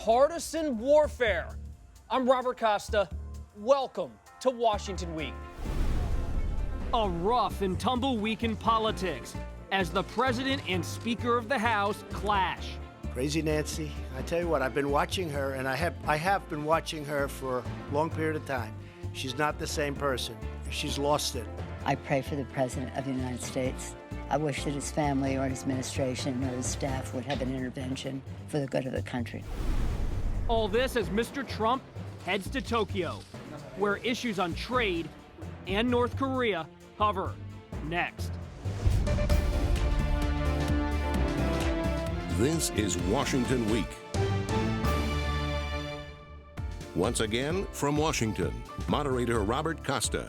partisan warfare. I'm Robert Costa. Welcome to Washington Week. A rough and tumble week in politics as the president and Speaker of the House clash. Crazy Nancy. I tell you what, I've been watching her, and I have been watching her for a long period of time. She's not the same person. She's lost it. I pray for the President of the United States. I wish that his family or his administration or his staff would have an intervention for the good of the country. All this as Mr. Trump heads to Tokyo, where issues on trade and North Korea hover. Next. This is Washington Week. Once again, from Washington, moderator Robert Costa.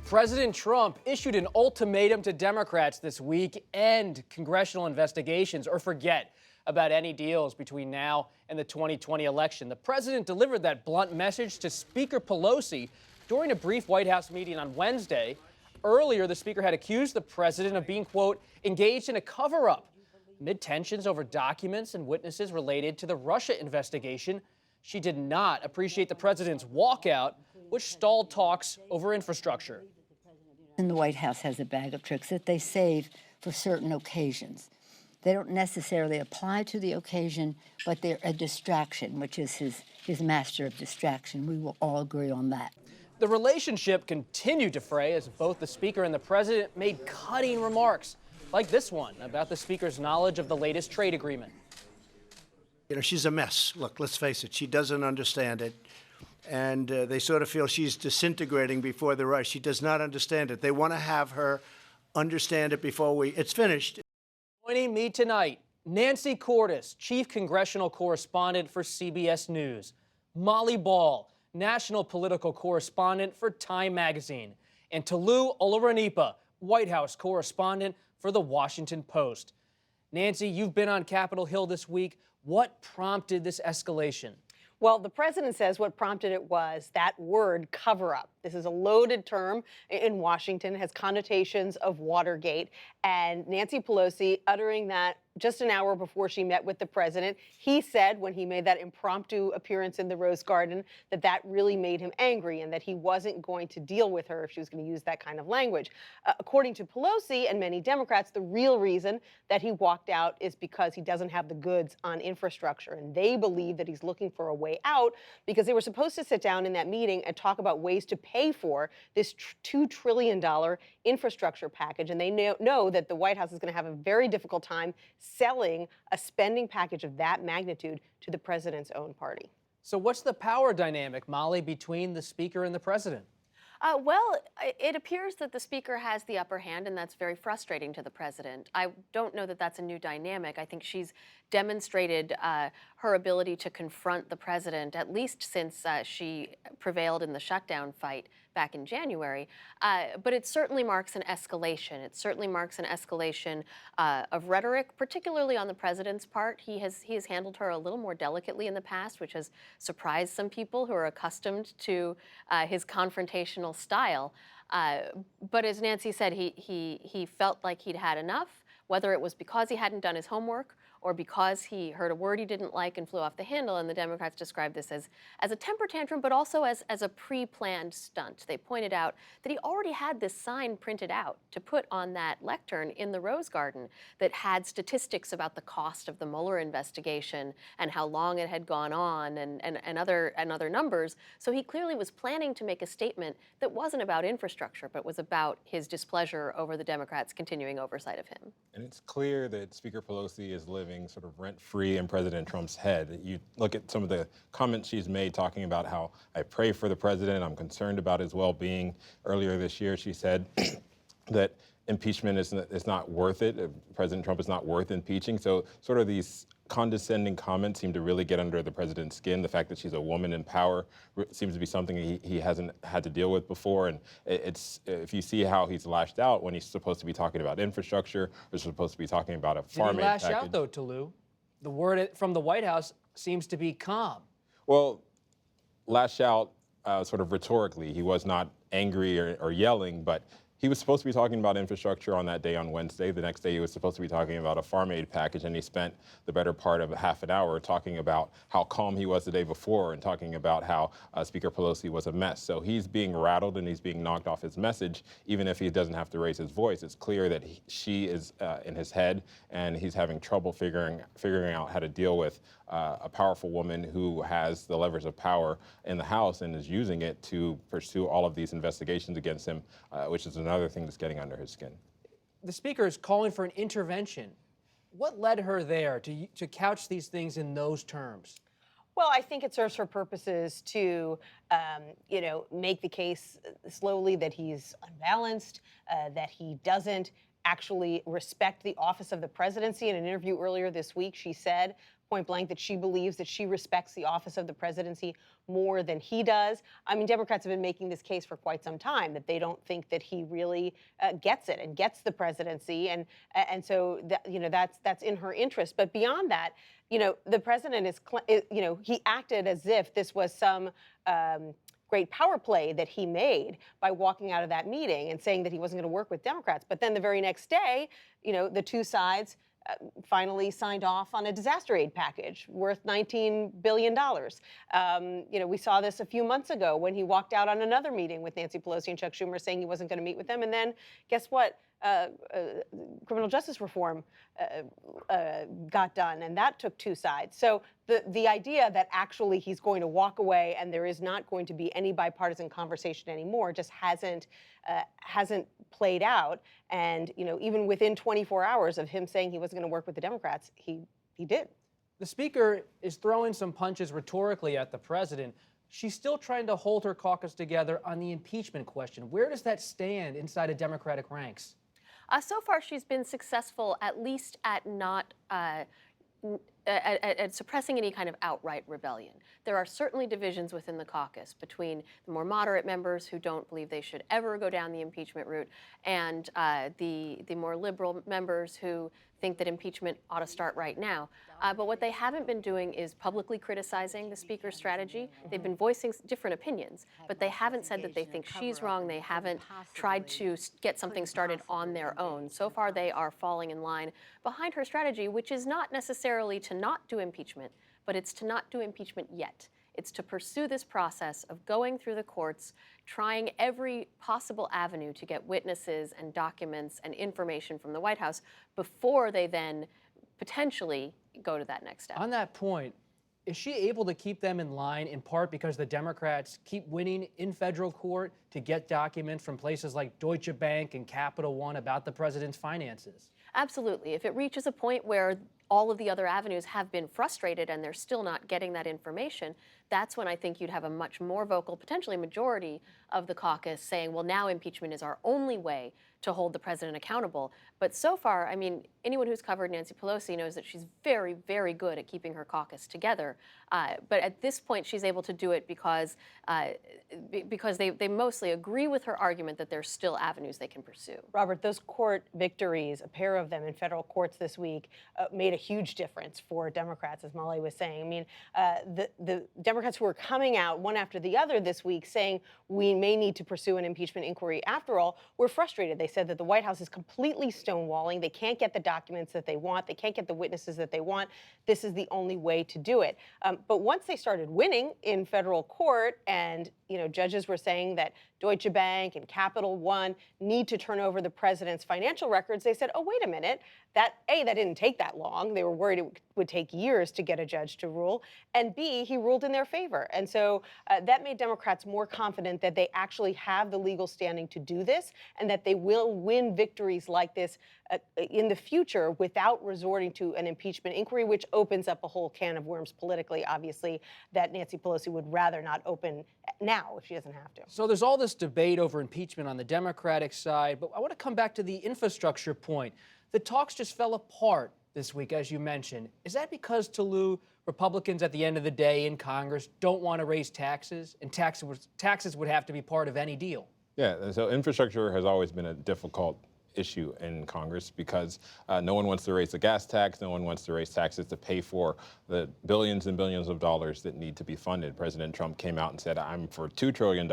President Trump issued an ultimatum to Democrats this week: end congressional investigations or forget about any deals between now and the 2020 election. The president delivered that blunt message to Speaker Pelosi during a brief White House meeting on Wednesday. Earlier, the speaker had accused the president of being, quote, engaged in a cover-up amid tensions over documents and witnesses related to the Russia investigation. She did not appreciate the president's walkout, which stalled talks over infrastructure. And the White House has a bag of tricks that they save for certain occasions. They don't necessarily apply to the occasion, but they're a distraction, which is his master of distraction. We will all agree on that. The relationship continued to fray as both the speaker and the president made cutting remarks, like this one about the speaker's knowledge of the latest trade agreement. You know, she's a mess. Look, let's face it, she doesn't understand it. And they sort of feel she's disintegrating before the rush. She does not understand it. They want to have her understand it before it's finished. Joining me tonight, Nancy Cordes, chief congressional correspondent for CBS News, Molly Ball, national political correspondent for Time Magazine, and Tolu Olorunnipa, White House correspondent for The Washington Post. Nancy, you've been on Capitol Hill this week. What prompted this escalation? Well, the president says what prompted it was that word cover-up. This is a loaded term in Washington, has connotations of Watergate. And Nancy Pelosi uttering that just an hour before she met with the president. He said when he made that impromptu appearance in the Rose Garden that really made him angry and that he wasn't going to deal with her if she was going to use that kind of language. According to Pelosi and many Democrats, the real reason that he walked out is because he doesn't have the goods on infrastructure. And they believe that he's looking for a way out because they were supposed to sit down in that meeting and talk about ways to pay for this $2 trillion infrastructure package. And they know that the White House is going to have a very difficult time selling a spending package of that magnitude to the president's own party. So what's the power dynamic, Molly, between the speaker and the president? Well, it appears that the speaker has the upper hand, and that's very frustrating to the president. I don't know that that's a new dynamic. I think she's demonstrated her ability to confront the president, at least since she prevailed in the shutdown fight back in January. But it certainly marks an escalation. It certainly marks an escalation of rhetoric, particularly on the president's part. He has handled her a little more delicately in the past, which has surprised some people who are accustomed to his confrontational style. But as Nancy said, he felt like he'd had enough, whether it was because he hadn't done his homework or because he heard a word he didn't like and flew off the handle. And the Democrats described this as a temper tantrum, but also as a pre-planned stunt. They pointed out that he already had this sign printed out to put on that lectern in the Rose Garden that had statistics about the cost of the Mueller investigation and how long it had gone on and other numbers. So he clearly was planning to make a statement that wasn't about infrastructure, but was about his displeasure over the Democrats' continuing oversight of him. And it's clear that Speaker Pelosi is living sort of rent-free in President Trump's head. You look at some of the comments she's made talking about how I pray for the president, I'm concerned about his well-being. Earlier this year, she said that impeachment is not worth it. President Trump is not worth impeaching. So sort of these condescending comments seem to really get under the president's skin. The fact that she's a woman in power seems to be something he hasn't had to deal with before. And it's if you see how he's lashed out when he's supposed to be talking about infrastructure or supposed to be talking about a farm aid package. Did he lash out, though, Tolu? The word from the White House seems to be calm. Well, lash out sort of rhetorically. He was not angry or yelling, but He was supposed to be talking about infrastructure on that day on Wednesday. The next day he was supposed to be talking about a farm aid package, and he spent the better part of half an hour talking about how calm he was the day before and talking about how Speaker Pelosi was a mess. So he's being rattled and he's being knocked off his message, even if he doesn't have to raise his voice. It's clear that she is in his head, and he's having trouble figuring out how to deal with a powerful woman who has the levers of power in the House and is using it to pursue all of these investigations against him, which is another thing that's getting under his skin. The Speaker is calling for an intervention. What led her there to couch these things in those terms? Well, I think it serves her purposes to, make the case slowly that he's unbalanced, that he doesn't actually respect the office of the presidency. In an interview earlier this week, she said point blank that she believes that she respects the office of the presidency more than he does. I mean, Democrats have been making this case for quite some time that they don't think that he really gets it and gets the presidency, and so that's in her interest. But beyond that, the president he acted as if this was some great power play that he made by walking out of that meeting and saying that he wasn't going to work with Democrats. But then the very next day, the two sides finally signed off on a disaster aid package worth $19 billion. We saw this a few months ago when he walked out on another meeting with Nancy Pelosi and Chuck Schumer saying he wasn't going to meet with them. And then guess what? Criminal justice reform got done, and that took two sides. So the idea that actually he's going to walk away and there is not going to be any bipartisan conversation anymore just hasn't played out. And even within 24 hours of him saying he wasn't going to work with the Democrats, he did. The Speaker is throwing some punches rhetorically at the president. She's still trying to hold her caucus together on the impeachment question. Where does that stand inside of Democratic ranks? So far, she's been successful, at least at not at suppressing any kind of outright rebellion. There are certainly divisions within the caucus between the more moderate members who don't believe they should ever go down the impeachment route and the more liberal members who think that impeachment ought to start right now. But what they haven't been doing is publicly criticizing the Speaker's strategy. They've been voicing different opinions, but they haven't said that they think she's wrong. They haven't tried to get something started on their own. So far, they are falling in line behind her strategy, which is not necessarily to not do impeachment, but it's to not do impeachment yet. It's to pursue this process of going through the courts, trying every possible avenue to get witnesses and documents and information from the White House before they then potentially go to that next step. On that point, is she able to keep them in line in part because the Democrats keep winning in federal court to get documents from places like Deutsche Bank and Capital One about the president's finances? Absolutely. If it reaches a point where all of the other avenues have been frustrated and they're still not getting that information, that's when I think you'd have a much more vocal, potentially majority of the caucus saying, well, now impeachment is our only way to hold the president accountable. But so far, I mean, anyone who's covered Nancy Pelosi knows that she's very, very good at keeping her caucus together. But at this point, she's able to do it because they mostly agree with her argument that there's still avenues they can pursue. Robert, those court victories, a pair of them in federal courts this week, made a huge difference for Democrats, as Molly was saying. I mean, the Democrats who were coming out one after the other this week saying we may need to pursue an impeachment inquiry after all were frustrated. They said that the White House is completely stonewalling. They can't get the documents that they want. They can't get the witnesses that they want. This is the only way to do it. But once they started winning in federal court and judges were saying that Deutsche Bank and Capital One need to turn over the president's financial records, they said, oh, wait a minute, that didn't take that long. They were worried it would take years to get a judge to rule. And B, he ruled in their favor. And so that made Democrats more confident that they actually have the legal standing to do this and that they will win victories like this in the future without resorting to an impeachment inquiry, which opens up a whole can of worms politically, obviously, that Nancy Pelosi would rather not open now if she doesn't have to. So there's all this debate over impeachment on the Democratic side, but I want to come back to the infrastructure point. The talks just fell apart this week, as you mentioned. Is that because, Toulouse, Republicans at the end of the day in Congress don't want to raise taxes, and taxes would have to be part of any deal? Yeah, so infrastructure has always been a difficult issue in Congress because no one wants to raise the gas tax, no one wants to raise taxes to pay for the billions and billions of dollars that need to be funded. President Trump came out and said, I'm for $2 trillion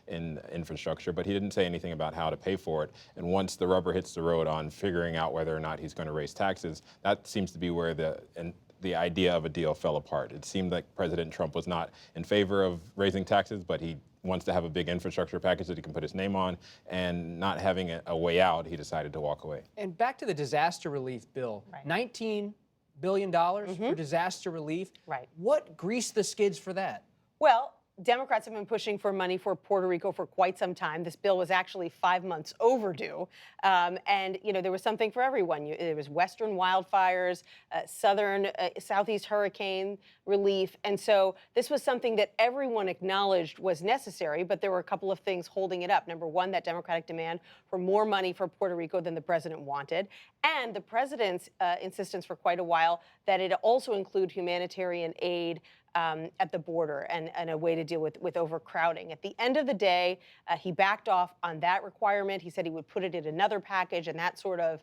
in infrastructure, but he didn't say anything about how to pay for it. And once the rubber hits the road on figuring out whether or not he's going to raise taxes, that seems to be where the idea of a deal fell apart. It seemed like President Trump was not in favor of raising taxes, but he wants to have a big infrastructure package that he can put his name on, and not having a way out, he decided to walk away. And back to the disaster relief bill, Right. $19 billion for disaster relief. Right. What greased the skids for that? Well, Democrats have been pushing for money for Puerto Rico for quite some time. This bill was actually 5 months overdue. And, you know, there was something for everyone. There was Western wildfires, Southeast hurricane relief. And so this was something that everyone acknowledged was necessary, but there were a couple of things holding it up. Number one, that Democratic demand for more money for Puerto Rico than the president wanted. And the president's insistence for quite a while that it also include humanitarian aid at the border and a way to deal with overcrowding. At the end of the day, he backed off on that requirement. He said he would put it in another package, and that sort of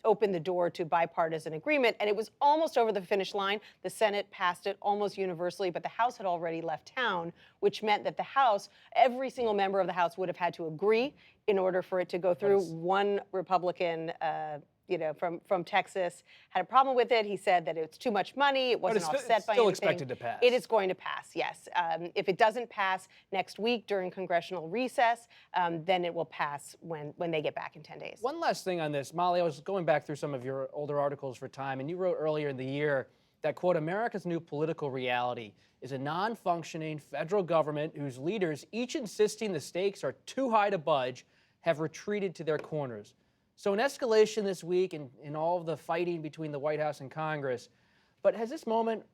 opened the door to bipartisan agreement. And it was almost over the finish line. The Senate passed it almost universally, but the House had already left town, which meant that the House, every single member of the House would have had to agree in order for it to go through. One Republican from Texas had a problem with it. He said that it's too much money. It wasn't offset by anything. Still expected to pass. It is going to pass, yes. If it doesn't pass next week during congressional recess, then it will pass when they get back in 10 days. One last thing on this. Molly, I was going back through some of your older articles for Time, and you wrote earlier in the year that, quote, America's new political reality is a non-functioning federal government whose leaders, each insisting the stakes are too high to budge, have retreated to their corners. So an escalation this week in all of the fighting between the White House and Congress. But has this moment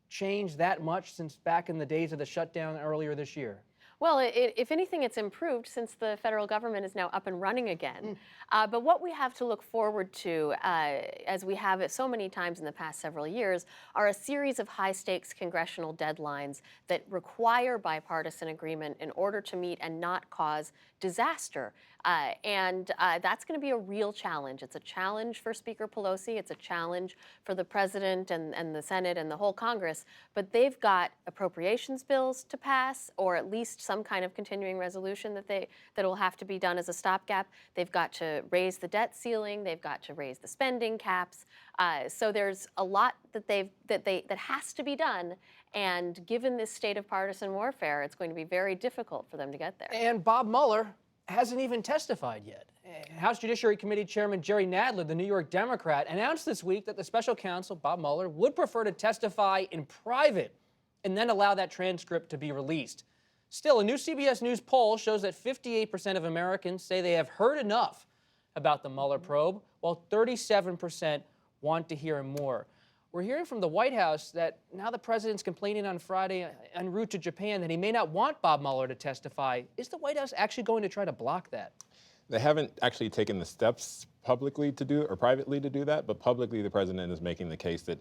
changed that much since back in the days of the shutdown earlier this year? Well, if anything, it's improved since the federal government is now up and running again. But what we have to look forward to, as we have it so many times in the past several years, are a series of high-stakes congressional deadlines that require bipartisan agreement in order to meet and not cause disaster. And that's going to be a real challenge. It's a challenge for Speaker Pelosi. It's a challenge for the president and the Senate and the whole Congress. But they've got appropriations bills to pass, or at least some kind of continuing resolution that will have to be done as a stopgap. They've got to raise the debt ceiling. They've got to raise the spending caps. So there's a lot that has to be done. And given this state of partisan warfare, it's going to be very difficult for them to get there. And Bob Mueller hasn't even testified yet. House Judiciary Committee Chairman Jerry Nadler, the New York Democrat, announced this week that the special counsel, Bob Mueller, would prefer to testify in private and then allow that transcript to be released. Still, a new CBS News poll shows that 58% of Americans say they have heard enough about the Mueller probe, while 37% want to hear more. We're hearing from the White House that now the president's complaining on Friday en route to Japan that he may not want Bob Mueller to testify. Is the White House actually going to try to block that? They haven't actually taken the steps publicly to do or privately to do that, but publicly the president is making the case that,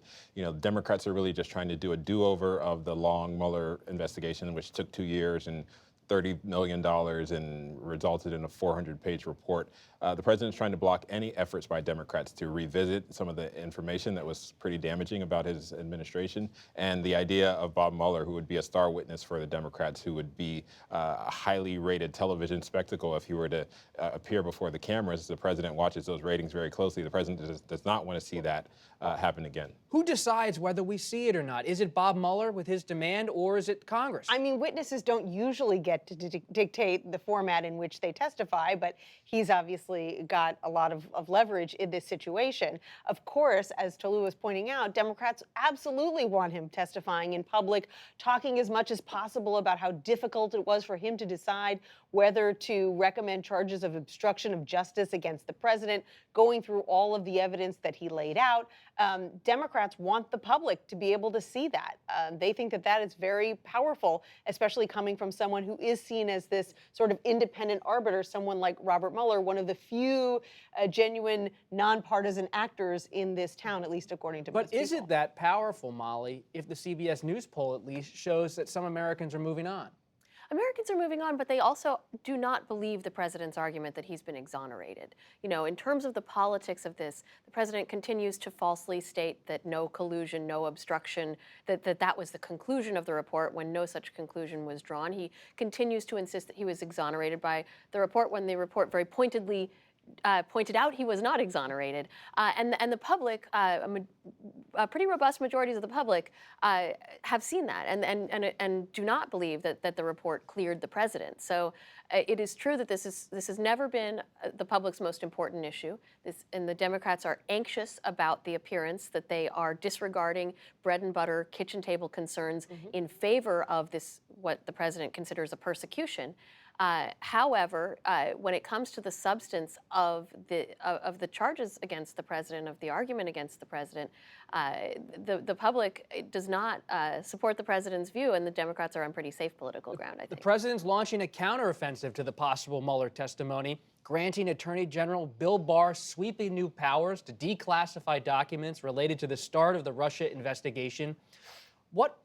Democrats are really just trying to do a do-over of the long Mueller investigation, which took 2 years and $30 million and resulted in a 400-page report. The president's trying to block any efforts by Democrats to revisit some of the information that was pretty damaging about his administration, and the idea of Bob Mueller, who would be a star witness for the Democrats, who would be a highly rated television spectacle if he were to appear before the cameras. The president watches those ratings very closely. The president does not want to see that happen again. Who decides whether we see it or not? Is it Bob Mueller with his demand, or is it Congress? I mean, witnesses don't usually get to dictate the format in which they testify, but he's obviously got a lot of leverage in this situation. Of course, as Tolu was pointing out, Democrats absolutely want him testifying in public, talking as much as possible about how difficult it was for him to decide whether to recommend charges of obstruction of justice against the president, going through all of the evidence that he laid out. Democrats want the public to be able to see that. They think that that is very powerful, especially coming from someone who is seen as this sort of independent arbiter, someone like Robert Mueller, one of the few genuine nonpartisan actors in this town, at least according to most people. But is it that powerful, Molly, if the CBS News poll at least shows that some Americans are moving on? Americans are moving on, but they also do not believe the president's argument that he's been exonerated. You know, in terms of the politics of this, the president continues to falsely state that no collusion, no obstruction, that was the conclusion of the report when no such conclusion was drawn. He continues to insist that he was exonerated by the report when the report very pointedly pointed out he was not exonerated. And the public, pretty robust majorities of the public, have seen that and do not believe that the report cleared the president. So it is true that this has never been the public's most important issue. And the Democrats are anxious about the appearance that they are disregarding bread and butter kitchen table concerns in favor of this, what the president considers a persecution. However, when it comes to the substance of the charges against the president, of the argument against the president, the public does not support the president's view, and the Democrats are on pretty safe political ground, I think. The president's launching a counteroffensive to the possible Mueller testimony, granting Attorney General Bill Barr sweeping new powers to declassify documents related to the start of the Russia investigation. What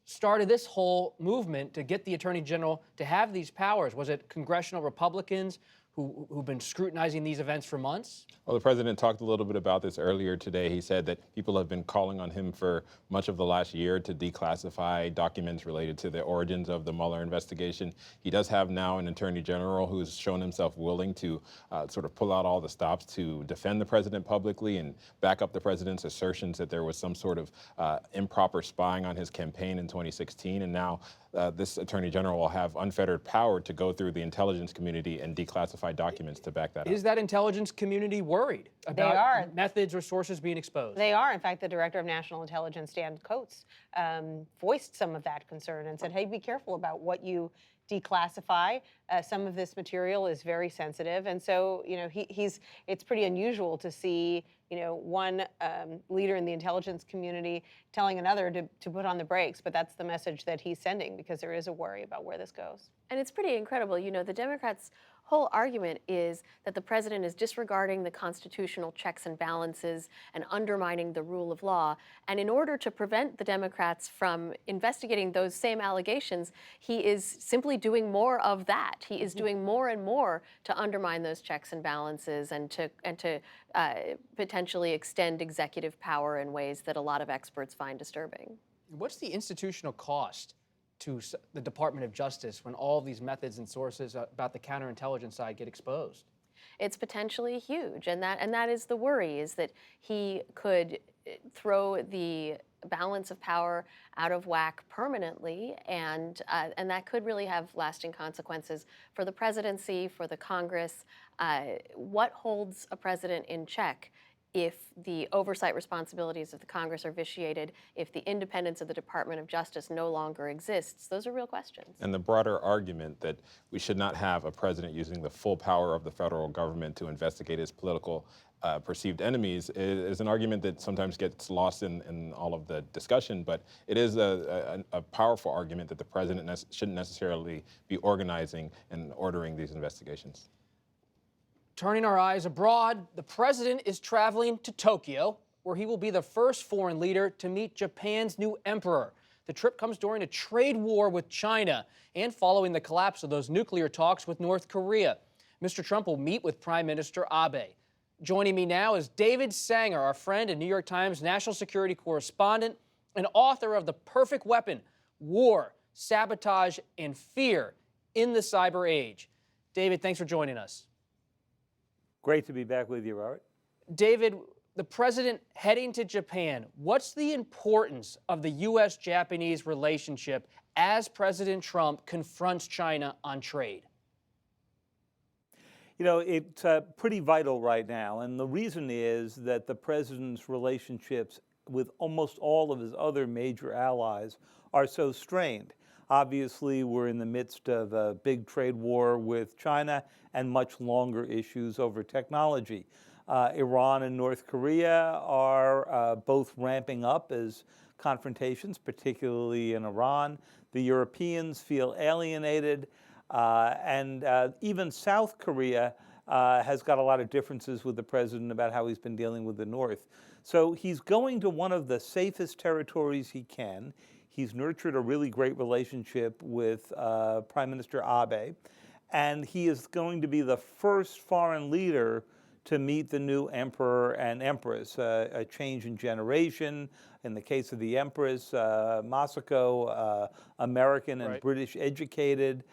started this whole movement to get the Attorney General to have these powers? Was it congressional Republicans who've been scrutinizing these events for months? Well, the president talked a little bit about this earlier today. He said that people have been calling on him for much of the last year to declassify documents related to the origins of the Mueller investigation. He does have now an attorney general who's shown himself willing to sort of pull out all the stops to defend the president publicly and back up the president's assertions that there was some sort of improper spying on his campaign in 2016. And now this attorney general will have unfettered power to go through the intelligence community and declassify documents to back that up. Is that intelligence community worried about methods or sources being exposed? They are. In fact, the Director of National Intelligence, Dan Coates, voiced some of that concern and said, hey, be careful about what you declassify. Some of this material is very sensitive. And so, you know, it's pretty unusual to see, you know, one leader in the intelligence community telling another to put on the brakes. But that's the message that he's sending, because there is a worry about where this goes. And it's pretty incredible. You know, the Democrats' whole argument is that the president is disregarding the constitutional checks and balances and undermining the rule of law. And in order to prevent the Democrats from investigating those same allegations, he is simply doing more of that. He is doing more and more to undermine those checks and balances and to potentially extend executive power in ways that a lot of experts find disturbing. What's the institutional cost to the Department of Justice when all these methods and sources about the counterintelligence side get exposed? It's potentially huge, and that is the worry, is that he could throw the balance of power out of whack permanently, and that could really have lasting consequences for the presidency, for the Congress. What holds a president in check if the oversight responsibilities of the Congress are vitiated, if the independence of the Department of Justice no longer exists? Those are real questions. And the broader argument that we should not have a president using the full power of the federal government to investigate his political perceived enemies is an argument that sometimes gets lost in all of the discussion, but it is a powerful argument that the president shouldn't necessarily be organizing and ordering these investigations. Turning our eyes abroad, the president is traveling to Tokyo, where he will be the first foreign leader to meet Japan's new emperor. The trip comes during a trade war with China and following the collapse of those nuclear talks with North Korea. Mr. Trump will meet with Prime Minister Abe. Joining me now is David Sanger, our friend and New York Times national security correspondent and author of The Perfect Weapon: War, Sabotage, and Fear in the Cyber Age. David, thanks for joining us. Great to be back with you, Robert. David, the president heading to Japan, what's the importance of the U.S.-Japanese relationship as President Trump confronts China on trade? You know, it's pretty vital right now, and the reason is that the president's relationships with almost all of his other major allies are so strained. Obviously, we're in the midst of a big trade war with China and much longer issues over technology. Iran and North Korea are both ramping up as confrontations, particularly in Iran. The Europeans feel alienated, and even South Korea has got a lot of differences with the president about how he's been dealing with the North. So he's going to one of the safest territories he can. He's nurtured a really great relationship with Prime Minister Abe, and he is going to be the first foreign leader to meet the new emperor and empress, a change in generation. In the case of the empress, Masako, American and British educated.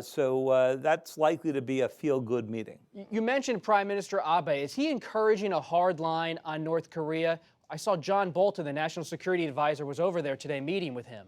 So that's likely to be a feel-good meeting. You mentioned Prime Minister Abe. Is he encouraging a hard line on North Korea? I saw John Bolton, the National Security Advisor, was over there today meeting with him.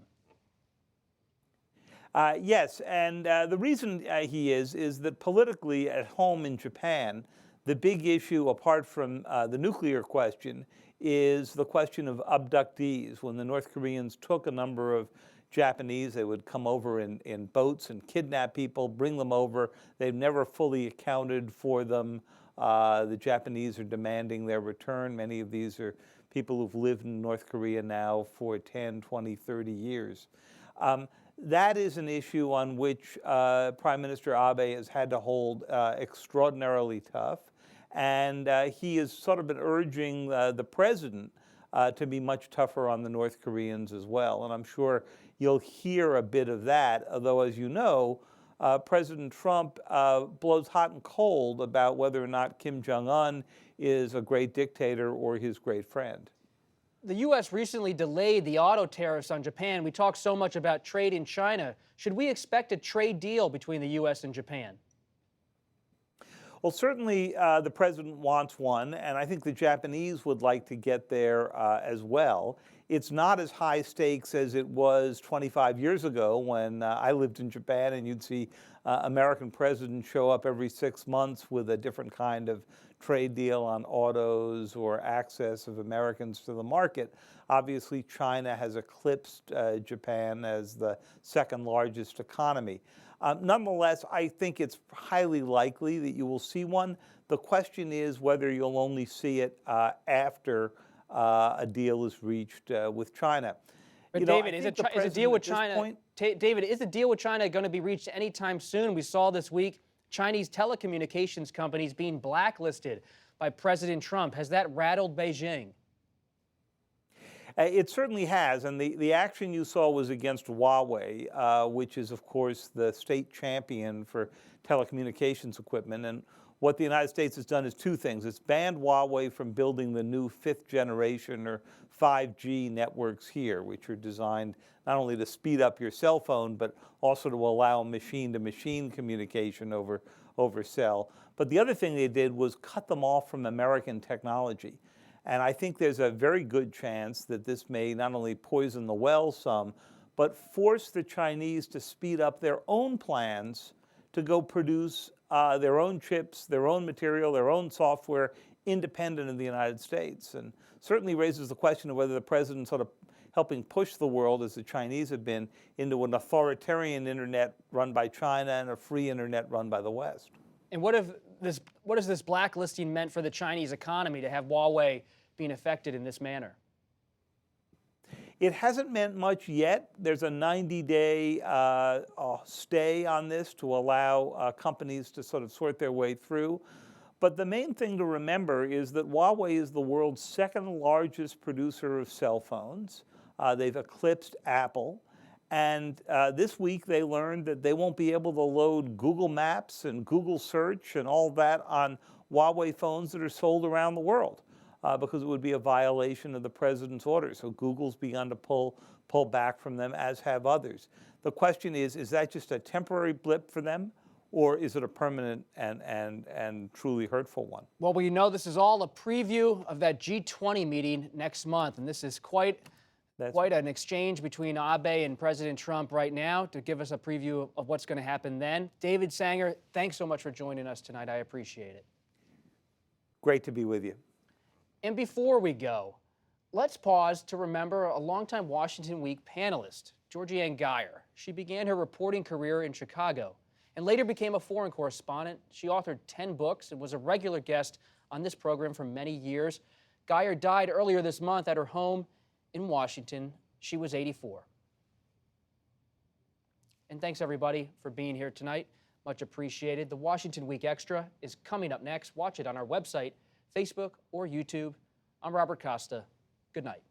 Yes, and the reason he is that politically at home in Japan, the big issue, apart from the nuclear question, is the question of abductees. When the North Koreans took a number of Japanese, they would come over in boats and kidnap people, bring them over. They've never fully accounted for them. The Japanese are demanding their return. Many of these are people who've lived in North Korea now for 10, 20, 30 years. That is an issue on which Prime Minister Abe has had to hold extraordinarily tough. And he has sort of been urging the president to be much tougher on the North Koreans as well. And I'm sure you'll hear a bit of that, although, as you know, President Trump blows hot and cold about whether or not Kim Jong-un is a great dictator or his great friend. The U.S. recently delayed the auto tariffs on Japan. We talk so much about trade in China. Should we expect a trade deal between the U.S. and Japan? Well, certainly the president wants one, and I think the Japanese would like to get there as well. It's not as high stakes as it was 25 years ago when I lived in Japan, and you'd see American presidents show up every 6 months with a different kind of trade deal on autos or access of Americans to the market. Obviously, China has eclipsed Japan as the second largest economy. Nonetheless, I think it's highly likely that you will see one. The question is whether you'll only see it after a deal is reached with China. But David, is a deal with China? David, is a deal with China going to be reached anytime soon? We saw this week Chinese telecommunications companies being blacklisted by President Trump. Has that rattled Beijing? It certainly has, and the action you saw was against Huawei, which is, of course, the state champion for telecommunications equipment. And what the United States has done is two things. It's banned Huawei from building the new 5th generation or 5G networks here, which are designed not only to speed up your cell phone, but also to allow machine-to-machine communication over cell. But the other thing they did was cut them off from American technology. And I think there's a very good chance that this may not only poison the well some, but force the Chinese to speed up their own plans to go produce their own chips, their own material, their own software, independent of the United States. And certainly raises the question of whether the president sort of helping push the world, as the Chinese have been, into an authoritarian internet run by China and a free internet run by the West. And what has this blacklisting meant for the Chinese economy to have Huawei being affected in this manner? It hasn't meant much yet. There's a 90-day stay on this to allow companies to sort of sort their way through. But the main thing to remember is that Huawei is the world's second largest producer of cell phones. They've eclipsed Apple. And this week they learned that they won't be able to load Google Maps and Google Search and all that on Huawei phones that are sold around the world because it would be a violation of the president's order. So Google's begun to pull back from them, as have others. The question is that just a temporary blip for them, or is it a permanent and truly hurtful one? Well, we know this is all a preview of that G20 meeting next month, and this is quite an exchange between Abe and President Trump right now to give us a preview of what's going to happen then. David Sanger, thanks so much for joining us tonight. I appreciate it. Great to be with you. And before we go, let's pause to remember a longtime Washington Week panelist, Georgianne Geyer. She began her reporting career in Chicago and later became a foreign correspondent. She authored 10 books and was a regular guest on this program for many years. Geyer died earlier this month at her home in Washington. She was 84. And thanks, everybody, for being here tonight. Much appreciated. The Washington Week Extra is coming up next. Watch it on our website, Facebook, or YouTube. I'm Robert Costa. Good night.